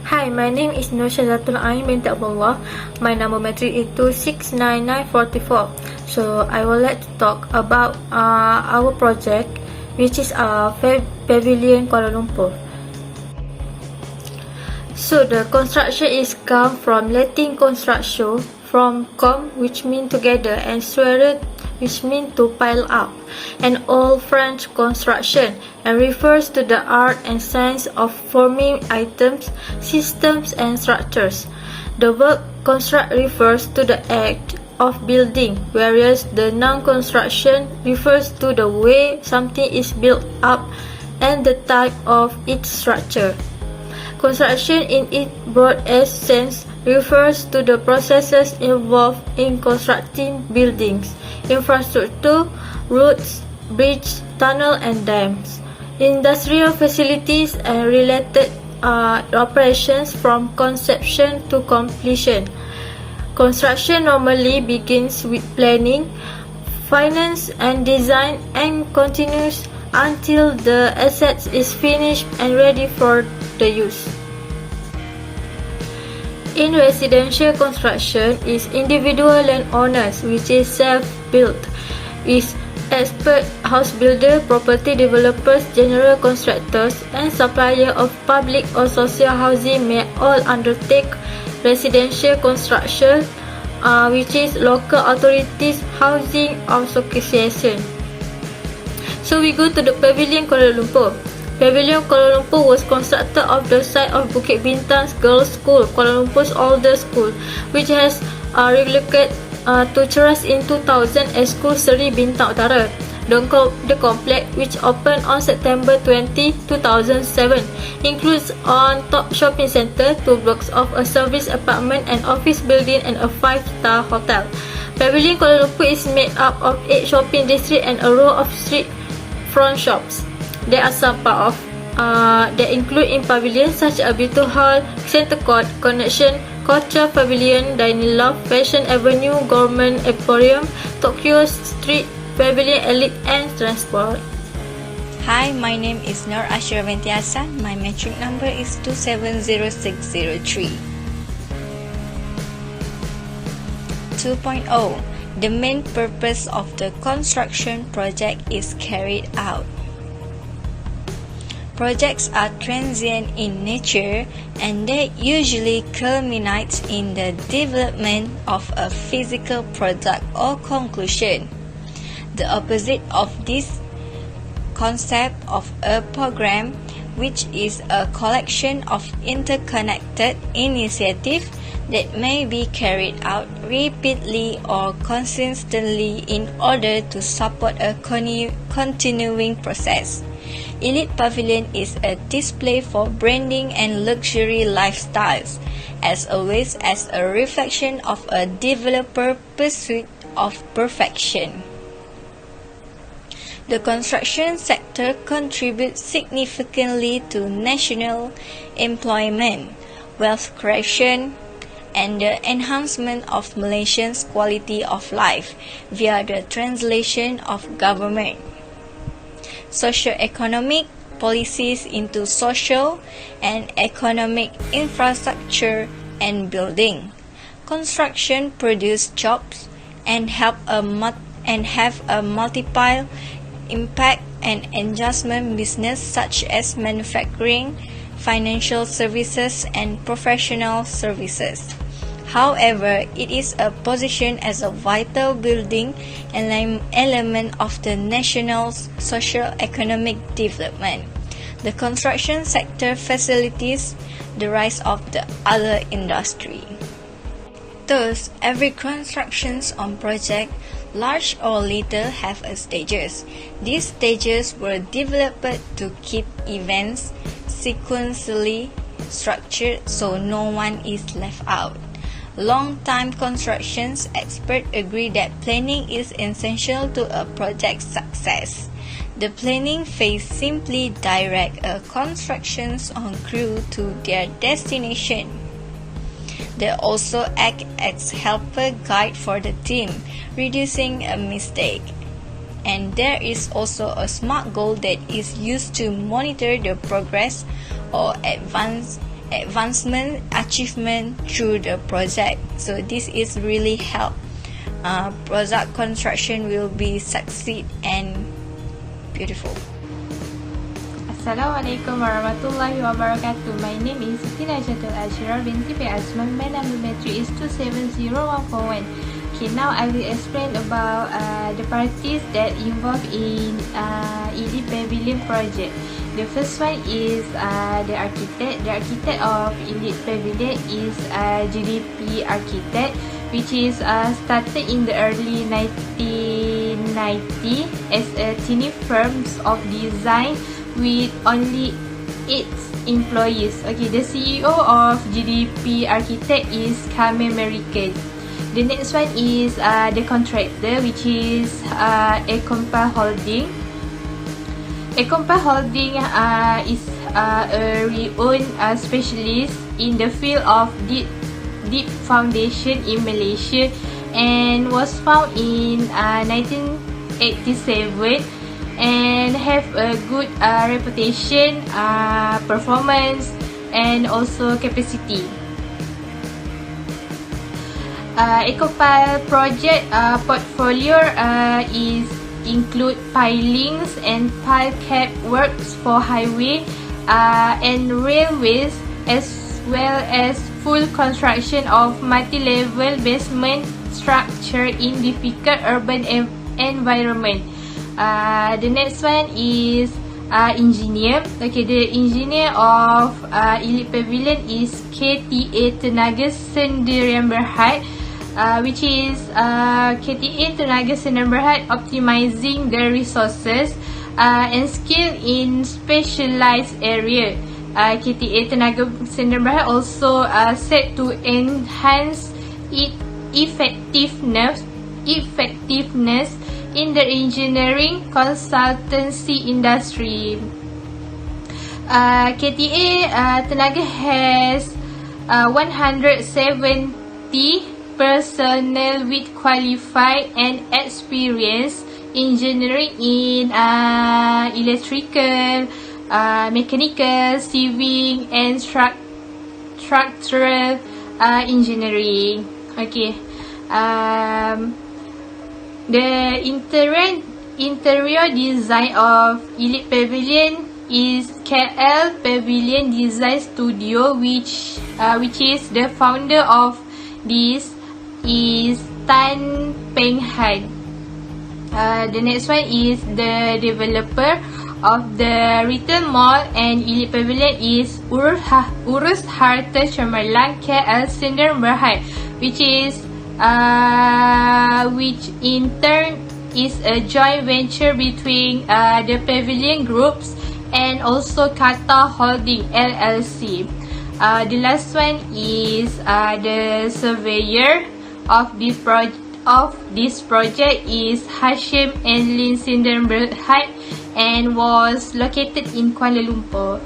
Hi, my name is Nur Syahzatul Ain binti Abdullah. My number matric is 2699444. So I would like to talk about our project, which is Pavilion Kuala Lumpur. So the construction is come from Latin constructio, from com, which mean together, and suere, which mean to pile up, an old French construction, and refers to the art and science of forming items, systems, and structures. The verb construct refers to the act of building, whereas the noun construction refers to the way something is built up and the type of its structure. Construction in its broadest sense refers to the processes involved in constructing buildings, infrastructure, roads, bridges, tunnels, and dams, industrial facilities, and related operations from conception to completion. Construction normally begins with planning, finance, and design, and continues until the asset is finished and ready for the use. In residential construction is individual landowners, which is self-built, is expert house builder, property developers, general contractors, and supplier of public or social housing may all undertake residential construction, which is local authorities, housing association. So we go to the Pavilion Kuala Lumpur. Pavilion Kuala Lumpur was constructed off the site of Bukit Bintang's Girls' School, Kuala Lumpur's oldest school, which has relocated to Ceras in 2000 as School Seri Bintang Utara. The complex, which opened on September 20, 2007, includes on top shopping centre, 2 blocks of a service apartment and office building, and a 5-star hotel. Pavilion Kuala Lumpur is made up of 8 shopping districts and a row of street front shops. There are some part of that include in pavilion such as Beauty Hall, Centre Court, Connection, Culture Pavilion, Dining Loft, Fashion Avenue, Government Emporium, Tokyo Street Pavilion, Elite, and Transport. Hi, my name is Nur Ashira binti Hassan. My matric number is 270603. 2.0. The main purpose of the construction project is carried out. Projects are transient in nature and they usually culminate in the development of a physical product or conclusion. The opposite of this concept of a program, which is a collection of interconnected initiatives that may be carried out repeatedly or consistently in order to support a continuing process. Elite Pavilion is a display for branding and luxury lifestyles, as always as a reflection of a developer pursuit of perfection. The construction sector contributes significantly to national employment, wealth creation, and the enhancement of Malaysians' quality of life via the translation of government socio-economic policies into social and economic infrastructure and building. Construction produces jobs and have a multiple impact and adjustment business such as manufacturing, financial services, and professional services. However, it is a position as a vital building element of the nation's socio-economic development. The construction sector facilitates the rise of the other industry. Thus, every construction on project, large or little, have a stages. These stages were developed to keep events sequentially structured so no one is left out. Long-time construction experts agree that planning is essential to a project's success. The planning phase simply directs a construction's on crew to their destination. They also act as helper guide for the team, reducing a mistake. And there is also a SMART goal that is used to monitor the progress or advancement achievement through the project. So this is really help project construction will be succeed and beautiful. Assalamualaikum warahmatullahi wabarakatuh. My name is Siti Najatul Ashrar binti P. Azman. My number battery is 270141. Okay, now I will explain about the parties that involved in Elite Pavilion project. The first one is the architect. The architect of Elite Pavilion is GDP Architect, which is started in the early 1990 as a tiny firm of design with only 8 employees. Okay, the CEO of GDP Architect is Kame American. The next one is the contractor, which is Ecompa Holding. Ecompa Holding is a renowned specialist in the field of deep foundation in Malaysia and was found in 1987 and have a good reputation, performance and also capacity. Ecopile project portfolio is include pilings and pile cap works for highway and railways, as well as full construction of multi-level basement structure in difficult urban environment. The next one is engineer. Okay, the engineer of Elite Pavilion is KTA Tenaga Sdn Bhd, which is KTA Tenaga Sdn Bhd optimizing the resources and skill in specialized area. KTA Tenaga Sdn Bhd also set to enhance its effectiveness in the engineering consultancy industry. KTA Tenaga has 170 personnel with qualified and experienced engineering in electrical, mechanical, civil and structural engineering. Okay. The interior design of Elite Pavilion is KL Pavilion Design Studio, which is the founder of this is Tan Peng Han. The next one is the developer of the retail mall and Elite Pavilion is Urus Harta Cemerlang KL Sdn Bhd, which in turn is a joint venture between the Pavilion Groups and also Kata Holding LLC. The last one is the surveyor of this project is Hashim and Lin Sdn Bhd and was located in Kuala Lumpur.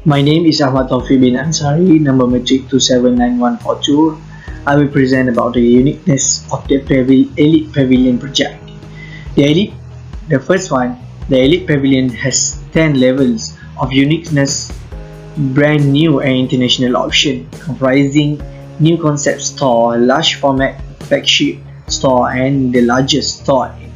My name is Ahmad Taufiq bin Ansari, number matric 279142. I will present about the uniqueness of the Elite Pavilion project. The first one, the Elite Pavilion has 10 levels of uniqueness, brand new and international option, comprising new concept store, large format flagship store and the largest store in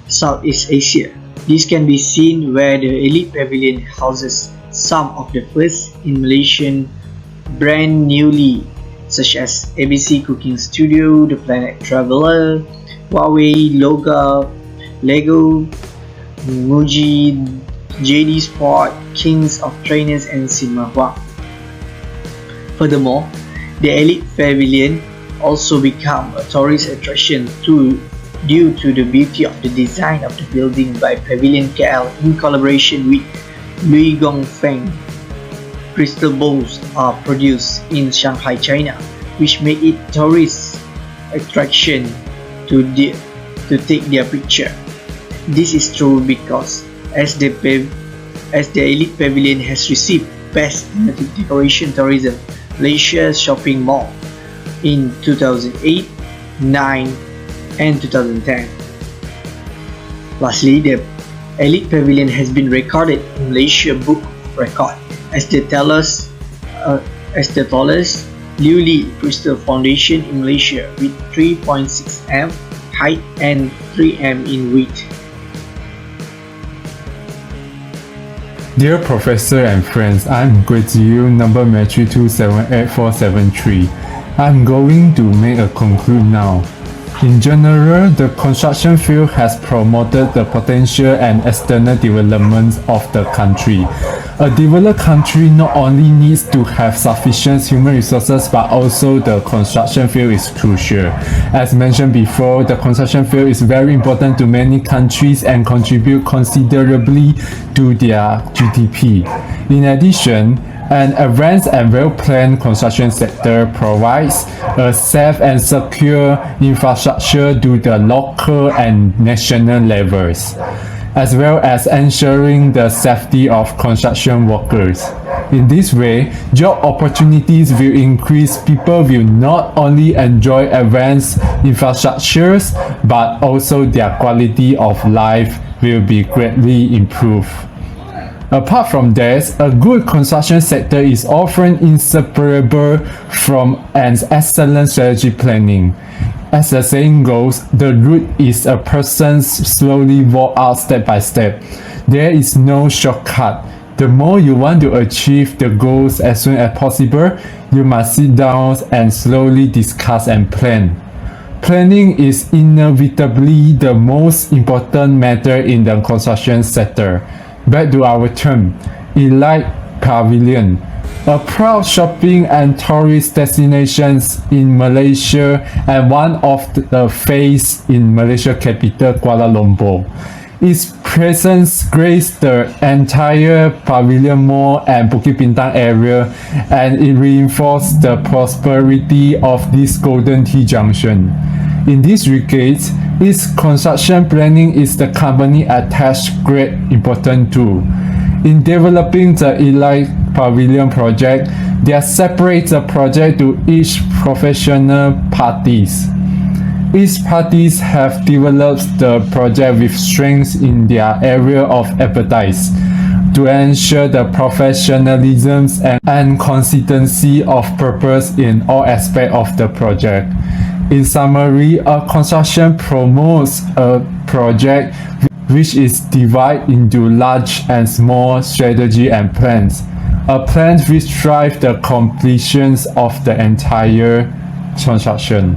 Southeast Asia. This can be seen where the Elite Pavilion houses some of the first in Malaysian brand newly, such as ABC Cooking Studio, The Planet Traveller, Huawei, Lego, Muji, JD Sport, Kings of Trainers and Cinema Huang. Furthermore, the Elite Pavilion also become a tourist attraction due to the beauty of the design of the building by Pavilion KL in collaboration with Louis Gongfeng. Crystal balls are produced in Shanghai, China, which make it tourist attraction to take their picture. This is true because as the Elite Pavilion has received Best Decoration Tourism Malaysia Shopping Mall in 2008, 9 and 2010. Lastly, the Elite Pavilion has been recorded in Malaysia Book of Record as the tallest newly crystal foundation in Malaysia with 3.6 m height and 3 m in width. Dear Professor and friends, I'm grade 0 number metric 2788473. I'm going to make a conclude now. In general, the construction field has promoted the potential and external developments of the country. A developed country not only needs to have sufficient human resources, but also the construction field is crucial. As mentioned before, the construction field is very important to many countries and contribute considerably to their GDP. In addition, an advanced and well-planned construction sector provides a safe and secure infrastructure to the local and national levels, as well as ensuring the safety of construction workers. In this way, job opportunities will increase. People will not only enjoy advanced infrastructures, but also their quality of life will be greatly improved. Apart from this, a good construction sector is often inseparable from an excellent strategy planning. As the saying goes, the route is a person slowly walk out step by step. There is no shortcut. The more you want to achieve the goals as soon as possible, you must sit down and slowly discuss and plan. Planning is inevitably the most important matter in the construction sector. Back to our term, Elite Pavilion. A proud shopping and tourist destinations in Malaysia and one of the face in Malaysia capital Kuala Lumpur. Its presence graced the entire Pavilion Mall and Bukit Bintang area, and it reinforced the prosperity of this Golden T junction. In this regard, its construction planning is the company attached great importance to. In developing the Elite Pavilion project, they separate the project to each professional parties. Each parties have developed the project with strengths in their area of expertise to ensure the professionalism and consistency of purpose in all aspects of the project. In summary, a construction promotes a project which is divided into large and small strategy and plans. A plan which drives the completion of the entire construction.